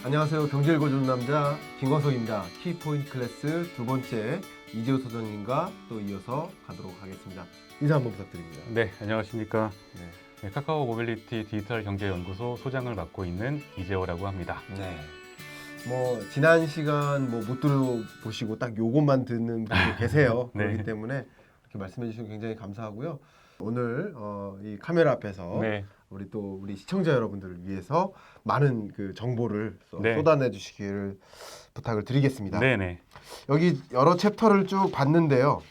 안녕하세요. 경제 읽어주는 남자 김광석입니다. 키포인트 클래스 두 번째 이재호 소장님과 또 이어서 가도록 하겠습니다. 인사 한번 부탁드립니다. 네, 안녕하십니까. 네. 네, 카카오 모빌리티 디지털 경제연구소 소장을 맡고 있는 이재호라고 합니다. 네. 뭐 지난 시간 못 들어보시고 딱 요것만 듣는 분도 계세요. 네. 그렇기 때문에 이렇게 말씀해 주시면 굉장히 감사하고요. 오늘 이 카메라 앞에서 네, 우리 시청자 여러분들을 위해서 많은 그 정보를 네. 쏟아내 주시기를 부탁을 드리겠습니다. 네네. 여기 여러 챕터를 쭉 봤는데요.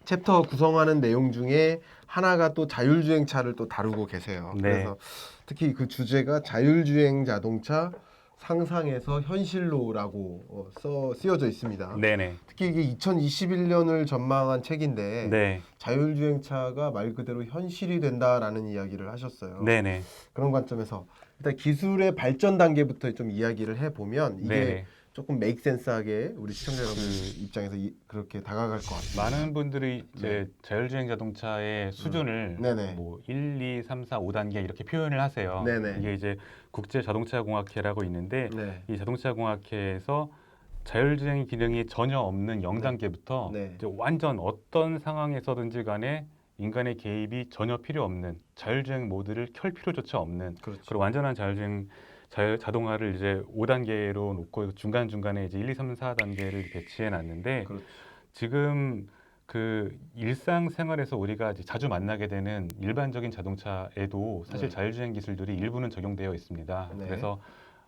챕터 구성하는 내용 중에 하나가 또 자율주행차를 또 다루고 계세요. 네. 그래서 특히 그 주제가 자율주행 자동차 상상에서 현실로라고 쓰여져 있습니다. 네네. 특히 이게 2021년을 전망한 책인데 네. 자율주행차가 말 그대로 현실이 된다라는 이야기를 하셨어요. 네네. 그런 관점에서 일단 기술의 발전 단계부터 좀 이야기를 해보면 이게 네네. 조금 메이크 센스하게 우리 시청자 여러분 입장에서 그렇게 다가갈 것 같습니다. 많은 분들이 이제 자율주행 자동차의 수준을 네네. 뭐 1, 2, 3, 4, 5단계 이렇게 표현을 하세요. 네네. 이게 이제 국제 자동차 공학회라고 있는데 네. 이 자동차 공학회에서 자율주행 기능이 전혀 없는 0단계부터 네. 이제 완전 어떤 상황에서든지 간에 인간의 개입이 전혀 필요 없는 자율주행 모드를 켤 필요조차 없는 그렇죠. 그리고 완전한 자동화를 이제 5단계로 놓고 중간중간에 이제 1, 2, 3, 4단계를 배치해 놨는데 그렇죠. 지금 그 일상생활에서 우리가 이제 자주 만나게 되는 일반적인 자동차에도 사실 네. 자율주행 기술들이 일부는 적용되어 있습니다. 네. 그래서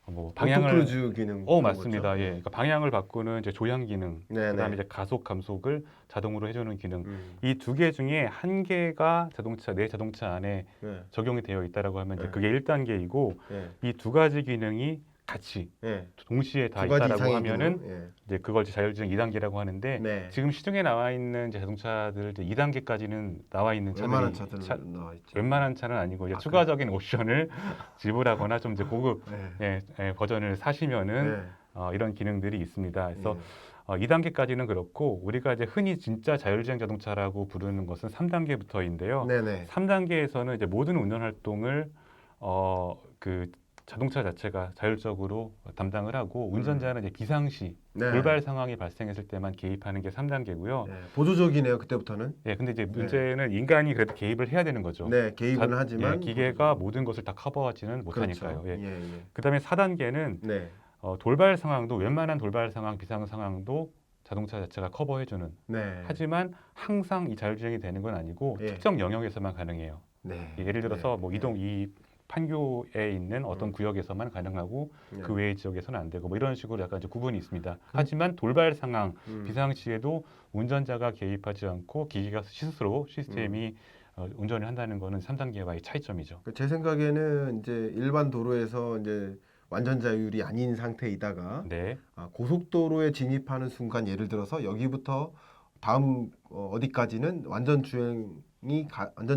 뭐 방향을 방향을 크루즈 기능. 맞습니다. 예. 그러니까 방향을 바꾸는 이제 조향 기능, 네네. 그다음에 이제 가속 감속을 자동으로 해주는 기능. 음. 이 두 개 중에 한 개가 내 자동차 안에 네. 적용이 되어 있다라고 하면 이제 네. 그게 1단계이고 네. 이 두 가지 기능이 같이 네. 동시에 다 두 가지 있다라고 이상의 하면은 기능. 이제 그걸 이제 자율주행 2단계라고 하는데 네. 지금 시중에 나와 있는 이제 자동차들 이제 2단계까지는 나와 있는 웬만한 차들이 차들은 나와 있죠. 웬만한 차는 아니고 이제 아, 추가적인 옵션을 지불하거나 좀 이제 고급 네. 버전을 사시면은 네. 이런 기능들이 있습니다. 그래서 예. 2단계까지는 그렇고 우리가 이제 흔히 진짜 자율주행 자동차라고 부르는 것은 3단계부터인데요. 네네. 3단계에서는 이제 모든 운전 활동을 그 자동차 자체가 자율적으로 담당을 하고 운전자는 이제 비상시 네. 돌발 상황이 발생했을 때만 개입하는 게 3단계고요. 네. 보조적이네요. 그때부터는. 예, 근데 이제 문제는 인간이 그래도 개입을 해야 되는 거죠. 네. 개입은 하지만 기계가 모든 것을 다 커버하지는 못하니까요. 그렇죠. 예. 예. 예. 그다음에 4단계는 네. 돌발 상황도 웬만한 돌발 상황, 비상 상황도 자동차 자체가 커버해주는. 네. 하지만 항상 이 자율주행이 되는 건 아니고 예. 특정 영역에서만 가능해요. 네. 예를 들어서 네. 뭐 네. 이 판교에 있는 어떤 구역에서만 가능하고 네. 그 외의 지역에서는 안 되고 뭐 이런 식으로 약간 이제 구분이 있습니다. 하지만 돌발 상황, 비상시에도 운전자가 개입하지 않고 기계가 스스로 시스템이 운전을 한다는 거는 3단계와의 차이점이죠. 제 생각에는 이제 일반 도로에서 이제 완전 자율이 아닌 상태이다가 네, 고속도로에 진입하는 순간 예를 들어서 여기부터 다음 어디까지는 완전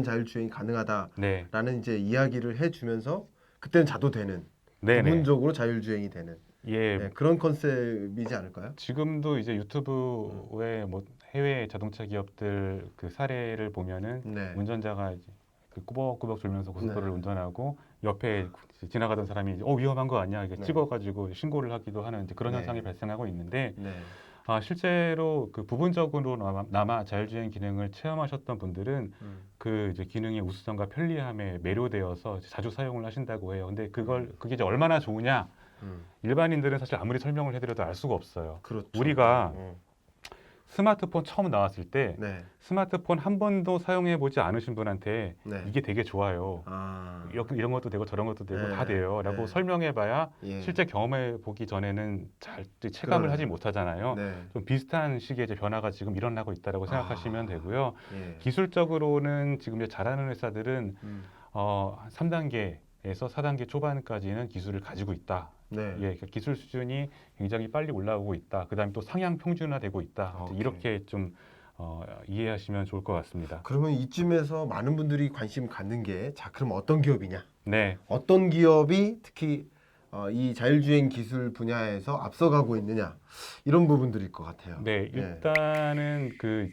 자율 주행이 가능하다라는 네, 이제 이야기를 해주면서 그때는 자도되는 네, 네. 부분적으로 자율 주행이 되는 예, 그런 컨셉이지 않을까요? 지금도 이제 유튜브에 뭐 해외 자동차 기업들 그 사례를 보면은 네. 운전자가 이제 그 꾸벅꾸벅 졸면서 고속도로를 네. 운전하고 옆에 지나가던 사람이 위험한 거 아니야 이렇게 네. 찍어가지고 신고를 하기도 하는 이제 그런 네. 현상이 발생하고 있는데 네. 실제로 그 부분적으로나마 자율주행 기능을 체험하셨던 분들은 그 이제 기능의 우수성과 편리함에 매료되어서 자주 사용을 하신다고 해요. 근데 그게 이제 얼마나 좋으냐? 일반인들은 사실 아무리 설명을 해드려도 알 수가 없어요. 그렇죠. 우리가 스마트폰 처음 나왔을 때 네. 스마트폰 한 번도 사용해 보지 않으신 분한테 네. 이게 되게 좋아요. 아. 이런 것도 되고 저런 것도 되고 네. 다 돼요. 라고 네. 설명해봐야 예. 실제 경험해 보기 전에는 잘 체감을 하지 못하잖아요. 네. 좀 비슷한 시기의 이제 변화가 지금 일어나고 있다고 생각하시면 되고요. 예. 기술적으로는 지금 이제 잘하는 회사들은 3단계에서 4단계 초반까지는 기술을 가지고 있다. 네. 예, 그러니까 기술 수준이 굉장히 빨리 올라오고 있다. 그다음에 또 상향 평준화되고 있다. 오케이. 이렇게 좀 이해하시면 좋을 것 같습니다. 그러면 이쯤에서 많은 분들이 관심 갖는 게 자, 그럼 어떤 기업이냐? 네, 어떤 기업이 특히 이 자율주행 기술 분야에서 앞서가고 있느냐? 이런 부분들일 것 같아요. 네, 일단은 그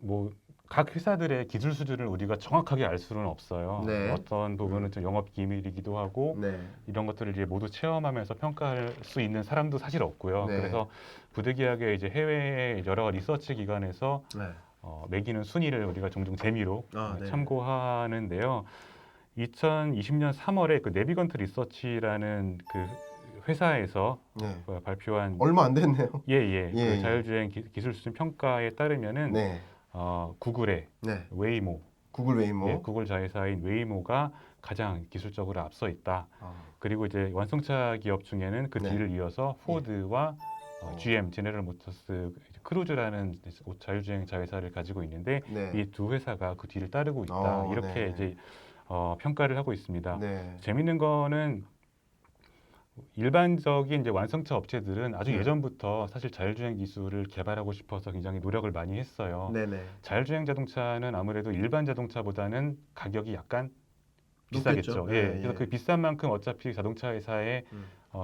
뭐 각 회사들의 기술 수준을 우리가 정확하게 알 수는 없어요. 네. 어떤 부분은 좀 영업 기밀이기도 하고 네. 이런 것들을 이제 모두 체험하면서 평가할 수 있는 사람도 사실 없고요. 네. 그래서 부득이하게 이제 해외의 여러 리서치 기관에서 네. 매기는 순위를 우리가 종종 재미로 네. 참고하는데요. 2020년 3월에 그 네비건트 리서치라는 그 회사에서 네. 발표한 얼마 안 됐네요. 예. 예. 그 자율주행 기술 수준 평가에 따르면은 네. 구글의 네. 웨이모, 구글 웨이모. 예, 구글 자회사인 웨이모가 가장 기술적으로 앞서 있다. 그리고 이제 완성차 기업 중에는 그 네. 뒤를 이어서 포드와 GM, 제네럴 모터스, 크루즈라는 자율주행 자회사를 가지고 있는데 네. 이 두 회사가 그 뒤를 따르고 있다. 이렇게 네. 이제 평가를 하고 있습니다. 네. 재밌는 거는 일반적인 이제 완성차 업체들은 아주 네. 예전부터 사실 자율주행 기술을 개발하고 싶어서 굉장히 노력을 많이 했어요. 네네. 자율주행 자동차는 아무래도 일반 자동차보다는 가격이 약간 비싸겠죠. 높겠죠. 예. 예, 그래서 예. 그 비싼 만큼 어차피 자동차 회사의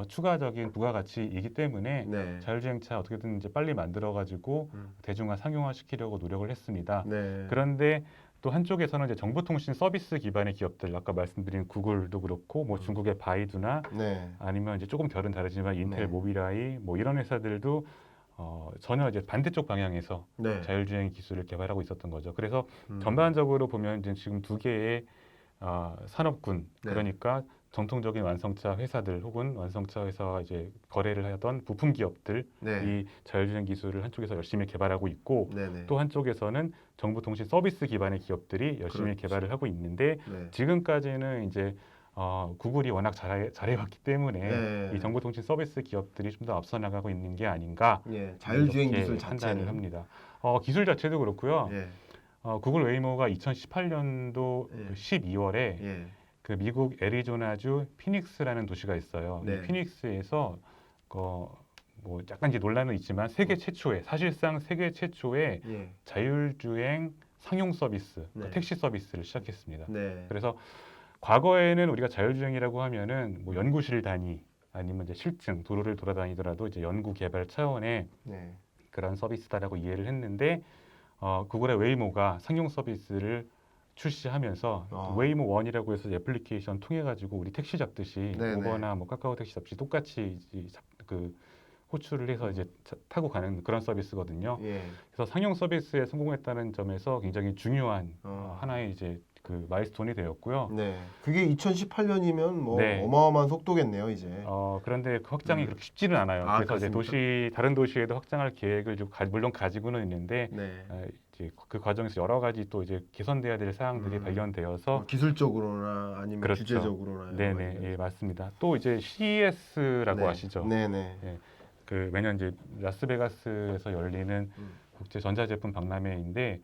추가적인 부가가치이기 때문에 네. 자율주행차 어떻게든 이제 빨리 만들어가지고 대중화 상용화 시키려고 노력을 했습니다. 네. 그런데 또 한쪽에서는 이제 정보통신 서비스 기반의 기업들, 아까 말씀드린 구글도 그렇고, 뭐 중국의 바이두나 네. 아니면 이제 조금 결은 다르지만 인텔, 네. 모비라이 뭐 이런 회사들도 전혀 이제 반대쪽 방향에서 네. 자율주행 기술을 개발하고 있었던 거죠. 그래서 음. 전반적으로 보면 이제 지금 두 개의 산업군, 네. 그러니까 전통적인 완성차 회사들 혹은 완성차 회사와 이제 거래를 하던 부품 기업들이 네. 자율주행 기술을 한쪽에서 열심히 개발하고 있고 네네. 또 한쪽에서는 정보통신 서비스 기반의 기업들이 열심히 그렇죠. 개발을 하고 있는데 네. 지금까지는 이제 구글이 워낙 잘해왔기 때문에 네. 이 정보통신 서비스 기업들이 좀 더 앞서 나가고 있는 게 아닌가 예. 자율주행 이렇게 기술 판단을 자체는 합니다. 기술 자체도 그렇고요. 예. 구글 웨이모가 2018년도 예. 12월에 예. 그 미국 애리조나주 피닉스라는 도시가 있어요. 네. 이 피닉스에서 뭐 약간 이제 논란은 있지만 세계 최초의 사실상 세계 최초의 예. 자율주행 상용 서비스, 네. 택시 서비스를 시작했습니다. 네. 그래서 과거에는 우리가 자율주행이라고 하면은 뭐 연구실 단위 아니면 이제 실증 도로를 돌아다니더라도 이제 연구 개발 차원의 네. 그런 서비스다라고 이해를 했는데 구글의 웨이모가 상용 서비스를 출시하면서 웨이모 원이라고 해서 애플리케이션 통해 가지고 우리 택시 잡듯이 네네. 우버나 뭐 카카오 택시 잡듯이 똑같이 그 호출을 해서 이제 타고 가는 그런 서비스거든요. 예. 그래서 상용 서비스에 성공했다는 점에서 굉장히 중요한 하나의 이제 그 마일스톤이 되었고요. 네. 그게 2018년이면 뭐 네. 어마어마한 속도겠네요, 이제. 그런데 그 확장이 그렇게 쉽지는 않아요. 그래서 이제 그렇습니까? 다른 도시에도 확장할 계획을 좀 물론 가지고는 있는데 네. 이제 그 과정에서 여러 가지 또 이제 개선돼야 될 사항들이 발견되어서 기술적으로나 아니면 그렇죠. 규제적으로나 여러 네네, 가지가 예, 맞습니다. 또 이제 CES라고 네. 아시죠? 네네. 예, 그 매년 이제 라스베가스에서 열리는 국제 전자제품 박람회인데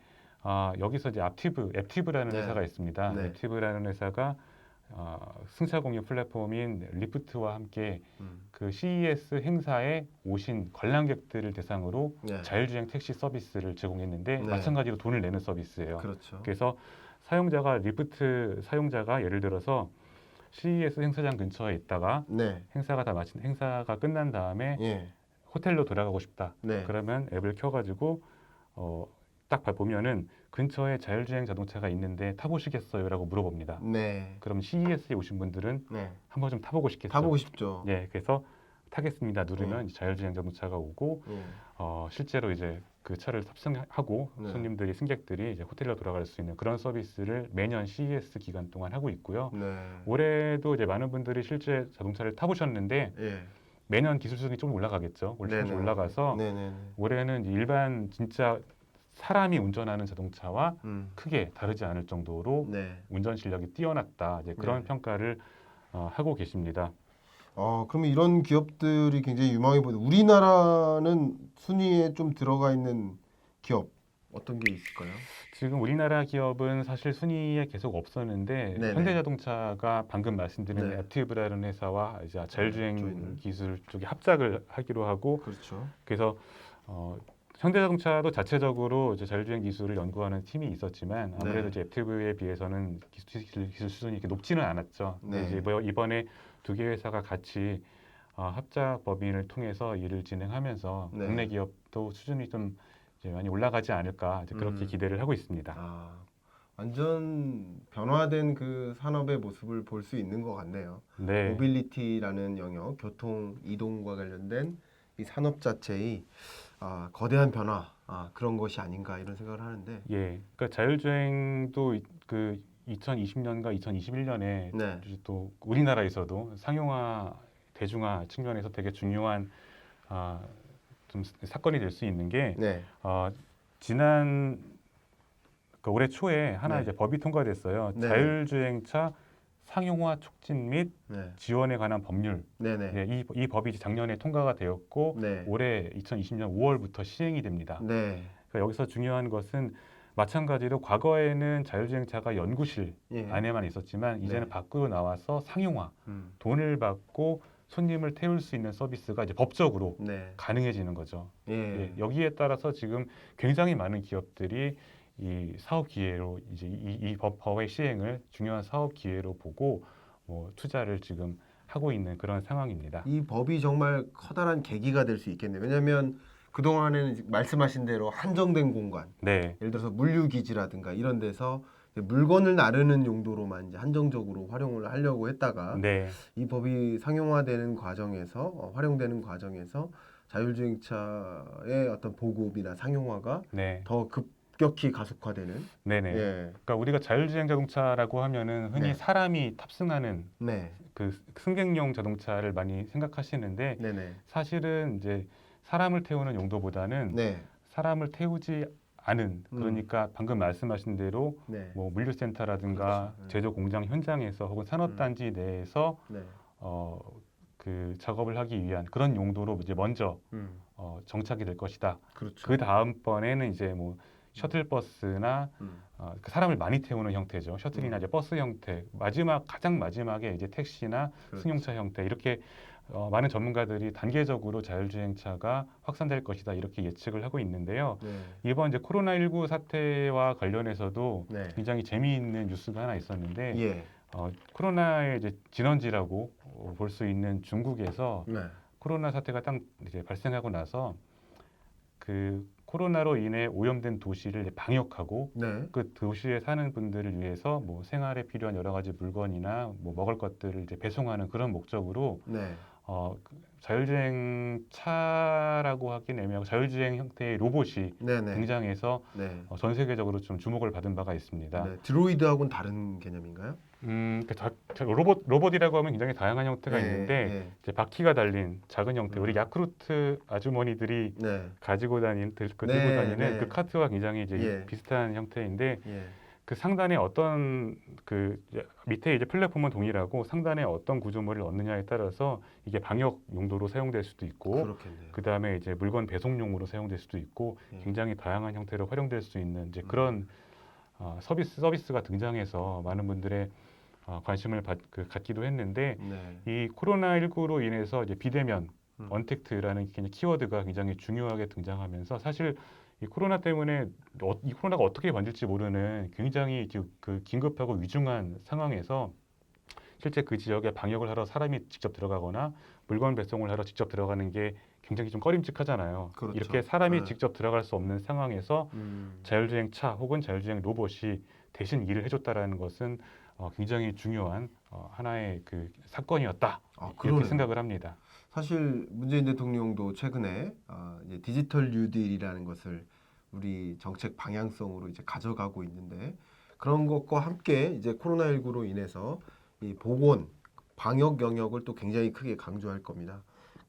여기서 이제 앱티브라는 네. 회사가 있습니다. 네. 앱티브라는 회사가 승차 공유 플랫폼인 리프트와 함께 그 CES 행사에 오신 관람객들을 대상으로 네. 자율주행 택시 서비스를 제공했는데 네. 마찬가지로 돈을 내는 서비스예요. 그렇죠. 그래서 리프트 사용자가 예를 들어서 CES 행사장 근처에 있다가 네. 행사가 끝난 다음에 예. 호텔로 돌아가고 싶다. 네. 그러면 앱을 켜가지고 딱 보면은 근처에 자율주행 자동차가 있는데 타보시겠어요라고 물어봅니다. 네. 그럼 CES에 오신 분들은 네. 한번 좀 타보고 싶겠죠. 타보고 싶죠. 예, 그래서 타겠습니다. 누르면 이제 자율주행 자동차가 오고 예. 실제로 이제 그 차를 탑승하고 네. 승객들이 이제 호텔로 돌아갈 수 있는 그런 서비스를 매년 CES 기간 동안 하고 있고요. 네. 올해도 이제 많은 분들이 실제 자동차를 타보셨는데 예. 매년 기술 수준이 좀 올라가겠죠. 조금씩 네네. 올라가서 네네네. 올해는 일반 진짜 사람이 운전하는 자동차와 음. 크게 다르지 않을 정도로 네. 운전 실력이 뛰어났다. 이제 그런 네. 평가를 하고 계십니다. 그러면 이런 기업들이 굉장히 유망해 보이는데 우리나라는 순위에 좀 들어가 있는 기업 어떤 게 있을까요? 지금 우리나라 기업은 사실 순위에 계속 없었는데 네네. 현대자동차가 방금 말씀드린 네. 앱티브라는 회사와 이제 자율주행 저희는. 기술 쪽에 합작을 하기로 하고 그렇죠. 그래서 현대자동차도 자체적으로 이제 자율주행 기술을 연구하는 팀이 있었지만 아무래도 네. 이제 앱티브에 비해서는 기술 수준이 이렇게 높지는 않았죠. 네. 이제 이번에 두 개 회사가 같이 합작 법인을 통해서 일을 진행하면서 네. 국내 기업도 수준이 좀 이제 많이 올라가지 않을까 이제 그렇게 음. 기대를 하고 있습니다. 아, 완전 변화된 그 산업의 모습을 볼 수 있는 것 같네요. 네, 모빌리티라는 영역, 교통, 이동과 관련된 이 산업 자체의 거대한 변화, 그런 것이 아닌가 이런 생각을 하는데, 예, 그러니까 자율주행도 그 2020년과 2021년에 네, 또 우리나라에서도 상용화, 대중화 측면에서 되게 중요한 좀 사건이 될 수 있는 게 네, 지난 올해 초에 하나 네, 이제 법이 통과됐어요. 네, 네, 자율주행차 상용화 促진 및 네, 지원에 관한 법률. 네, 네, 예, 이 법이 이제 작년에 통과가 되었고 네, 올해 2020년 5월부터 시행이 됩니다. 네, 그러니까 여기서 중요한 것은 마찬가지로 과거에는 자율주행차가 연구실 예, 안에만 있었지만 이제는 네, 밖으로 나와서 상용화, 음, 돈을 받고 손님을 태울 수 있는 서비스가 이제 법적으로 네, 가능해지는 거죠. 예, 예, 여기에 따라서 지금 굉장히 많은 기업들이 이 사업 기회로 이제 이 법의 시행을 중요한 사업 기회로 보고 뭐 투자를 지금 하고 있는 그런 상황입니다. 이 법이 정말 커다란 계기가 될 수 있겠네요. 왜냐하면 그동안에는 말씀하신 대로 한정된 공간, 네, 예를 들어서 물류기지라든가 이런 데서 이제 물건을 나르는 용도로만 이제 한정적으로 활용을 하려고 했다가 네, 이 법이 상용화되는 과정에서 활용되는 과정에서 자율주행차의 어떤 보급이나 상용화가 네, 더 급격히 가속화되는 네네. 예, 그러니까 우리가 자율주행 자동차라고 하면은 흔히 네, 사람이 탑승하는 네, 그 승객용 자동차를 많이 생각하시는데 네, 네, 사실은 이제 사람을 태우는 용도보다는 네, 사람을 태우지 않은 음, 그러니까 방금 말씀하신 대로 네, 뭐 물류센터라든가 그렇죠, 네, 제조 공장 현장에서 혹은 산업단지 내에서 네, 어, 그 작업을 하기 위한 그런 용도로 이제 먼저 음, 정착이 될 것이다. 그렇죠, 그 다음번에는 이제 뭐 셔틀버스나 음, 그 사람을 많이 태우는 형태죠. 셔틀이나 이제 음, 버스 형태, 가장 마지막에 이제 택시나 그렇죠, 승용차 형태 이렇게 많은 전문가들이 단계적으로 자율주행차가 확산될 것이다 이렇게 예측을 하고 있는데요. 네, 이번 이제 코로나19 사태와 관련해서도 네, 굉장히 재미있는 뉴스가 하나 있었는데 예, 코로나의 이제 진원지라고 볼 수 있는 중국에서 네, 코로나 사태가 딱 이제 발생하고 나서 그 코로나로 인해 오염된 도시를 이제 방역하고 네, 그 도시에 사는 분들을 위해서 뭐 생활에 필요한 여러 가지 물건이나 뭐 먹을 것들을 이제 배송하는 그런 목적으로 네, 자율주행 차라고 하긴 애매하고 자율주행 형태의 로봇이 네, 네, 등장해서 네, 전 세계적으로 좀 주목을 받은 바가 있습니다. 네, 드로이드하고는 다른 개념인가요? 로봇이라고 하면 굉장히 다양한 형태가 예, 있는데 예, 이제 바퀴가 달린 작은 형태, 우리 야쿠르트 아주머니들이 네, 가지고 들고 네, 다니는 그 네, 카트와 굉장히 이제 예, 비슷한 형태인데 예, 그 상단에 어떤 밑에 이제 플랫폼은 동일하고 상단에 어떤 구조물을 넣느냐에 따라서 이게 방역 용도로 사용될 수도 있고 그렇겠네요. 그 다음에 이제 물건 배송용으로 사용될 수도 있고 예, 굉장히 다양한 형태로 활용될 수 있는 이제 음, 그런 서비스가 등장해서 많은 분들의 관심을 갖기도 했는데 네, 이 코로나19로 인해서 이제 비대면 음, 언택트라는 키워드가 굉장히 중요하게 등장하면서 사실 이 코로나 때문에 이 코로나가 어떻게 번질지 모르는 굉장히 그 긴급하고 위중한 상황에서 실제 그 지역에 방역을 하러 사람이 직접 들어가거나 물건 배송을 하러 직접 들어가는 게 굉장히 좀 꺼림칙하잖아요. 이렇게 그렇죠. 사람이 예, 직접 들어갈 수 없는 상황에서 음, 자율주행 차 혹은 자율주행 로봇이 대신 일을 해줬다라는 것은 굉장히 중요한 하나의 그 사건이었다 이렇게 그러네요. 생각을 합니다. 사실 문재인 대통령도 최근에 이제 디지털 뉴딜이라는 것을 우리 정책 방향성으로 이제 가져가고 있는데 그런 것과 함께 이제 코로나19로 인해서 이 보건, 방역 영역을 또 굉장히 크게 강조할 겁니다.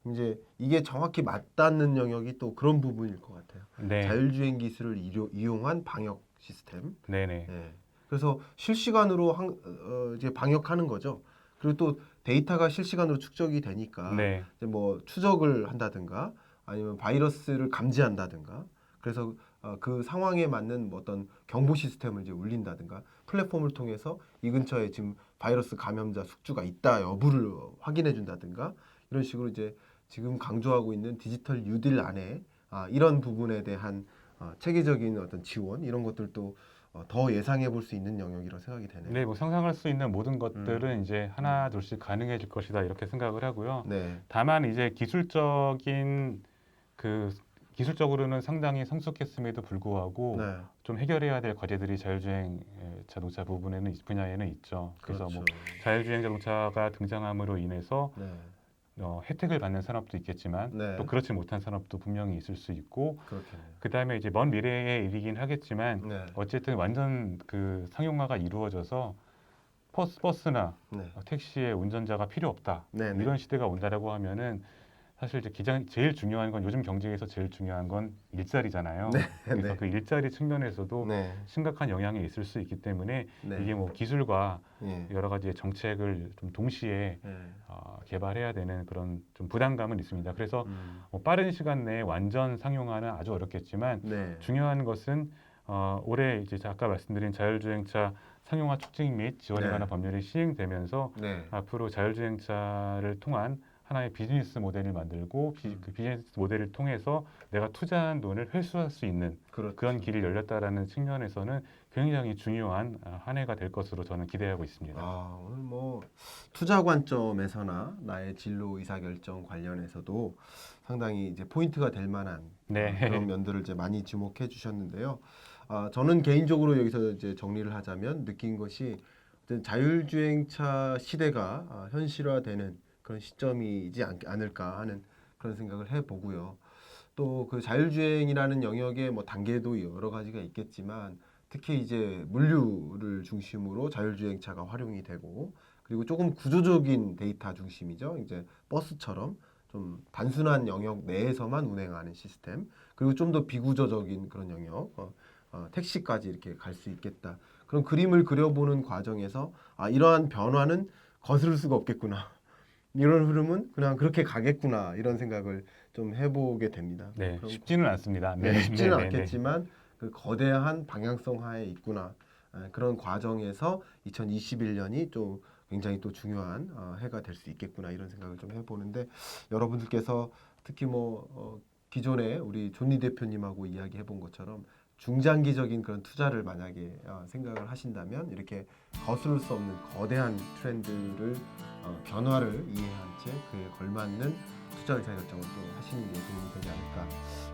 이제 이게 정확히 맞닿는 영역이 또 그런 부분일 것 같아요. 네, 자율주행 기술을 이용한 방역 시스템. 네네, 예. 그래서 실시간으로 이제 방역하는 거죠. 그리고 또 데이터가 실시간으로 축적이 되니까 네, 이제 뭐 추적을 한다든가 아니면 바이러스를 감지한다든가 그래서 그 상황에 맞는 뭐 어떤 경보 시스템을 이제 울린다든가 플랫폼을 통해서 이 근처에 지금 바이러스 감염자 숙주가 있다 여부를 확인해 준다든가 이런 식으로 이제 지금 강조하고 있는 디지털 뉴딜 안에 이런 부분에 대한 체계적인 어떤 지원 이런 것들도 더 예상해 볼 수 있는 영역이라고 생각이 되네요. 네, 뭐 상상할 수 있는 모든 음, 것들은 이제 하나 둘씩 가능해질 것이다 이렇게 생각을 하고요. 네, 다만 이제 기술적인 그 기술적으로는 상당히 성숙했음에도 불구하고 네. 좀 해결해야 될 과제들이 자율주행 자동차 분야에는 있죠. 그래서 그렇죠. 뭐 자율주행 자동차가 등장함으로 인해서 네. 혜택을 받는 산업도 있겠지만 네. 또 그렇지 못한 산업도 분명히 있을 수 있고 그렇겠네요. 그 다음에 이제 먼 미래의 일이긴 하겠지만 네. 어쨌든 완전 그 상용화가 이루어져서 버스나 네. 택시의 운전자가 필요 없다 네, 네. 이런 시대가 온다라고 하면은 사실 이제 제일 중요한 건 요즘 경제에서 제일 중요한 건 일자리잖아요. 그래서 네. 그 일자리 측면에서도 네. 심각한 영향이 있을 수 있기 때문에 네. 이게 뭐 기술과 예. 여러 가지의 정책을 좀 동시에 예. 개발해야 되는 그런 좀 부담감은 있습니다. 그래서 뭐 빠른 시간 내에 완전 상용화는 아주 어렵겠지만 네. 중요한 것은 올해 이제 아까 말씀드린 자율주행차 상용화 촉진 및 지원에 네. 관한 법률이 시행되면서 네. 앞으로 자율주행차를 통한 하나의 비즈니스 모델을 만들고 그 비즈니스 모델을 통해서 내가 투자한 돈을 회수할 수 있는 그렇죠. 그런 길이 열렸다라는 측면에서는 굉장히 중요한 한 해가 될 것으로 저는 기대하고 있습니다. 오늘 뭐 투자 관점에서나 나의 진로 의사결정 관련해서도 상당히 이제 포인트가 될 만한 네. 그런 면들을 이제 많이 주목해 주셨는데요. 저는 개인적으로 여기서 이제 정리를 하자면 느낀 것이 어떤 자율주행차 시대가 현실화되는 그런 시점이지 않을까 하는 그런 생각을 해보고요. 또 그 자율주행이라는 영역의 뭐 단계도 여러 가지가 있겠지만 특히 이제 물류를 중심으로 자율주행차가 활용이 되고 그리고 조금 구조적인 데이터 중심이죠. 이제 버스처럼 좀 단순한 영역 내에서만 운행하는 시스템 그리고 좀 더 비구조적인 그런 영역 택시까지 이렇게 갈 수 있겠다. 그런 그림을 그려보는 과정에서 이러한 변화는 거스를 수가 없겠구나. 이런 흐름은 그냥 그렇게 가겠구나 이런 생각을 좀 해보게 됩니다. 네, 그럼 쉽지는 않습니다. 쉽지는 네. 않겠지만 그 거대한 방향성 하에 있구나. 그런 과정에서 2021년이 좀 굉장히 또 중요한 해가 될 수 있겠구나 이런 생각을 좀 해보는데 여러분들께서 특히 뭐 기존에 우리 존리 대표님하고 이야기해본 것처럼 중장기적인 그런 투자를 만약에 생각을 하신다면 이렇게 거스를 수 없는 거대한 트렌드를 변화를 이해한 채 그에 걸맞는 투자 의사결정을 또 하시는 게 도움이 되지 않을까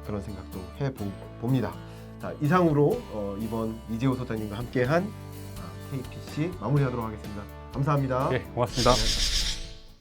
그런 생각도 해봅니다. 자, 이상으로 이번 이재호 소장님과 함께한 KPC 마무리하도록 하겠습니다. 감사합니다. 네, 고맙습니다. 네.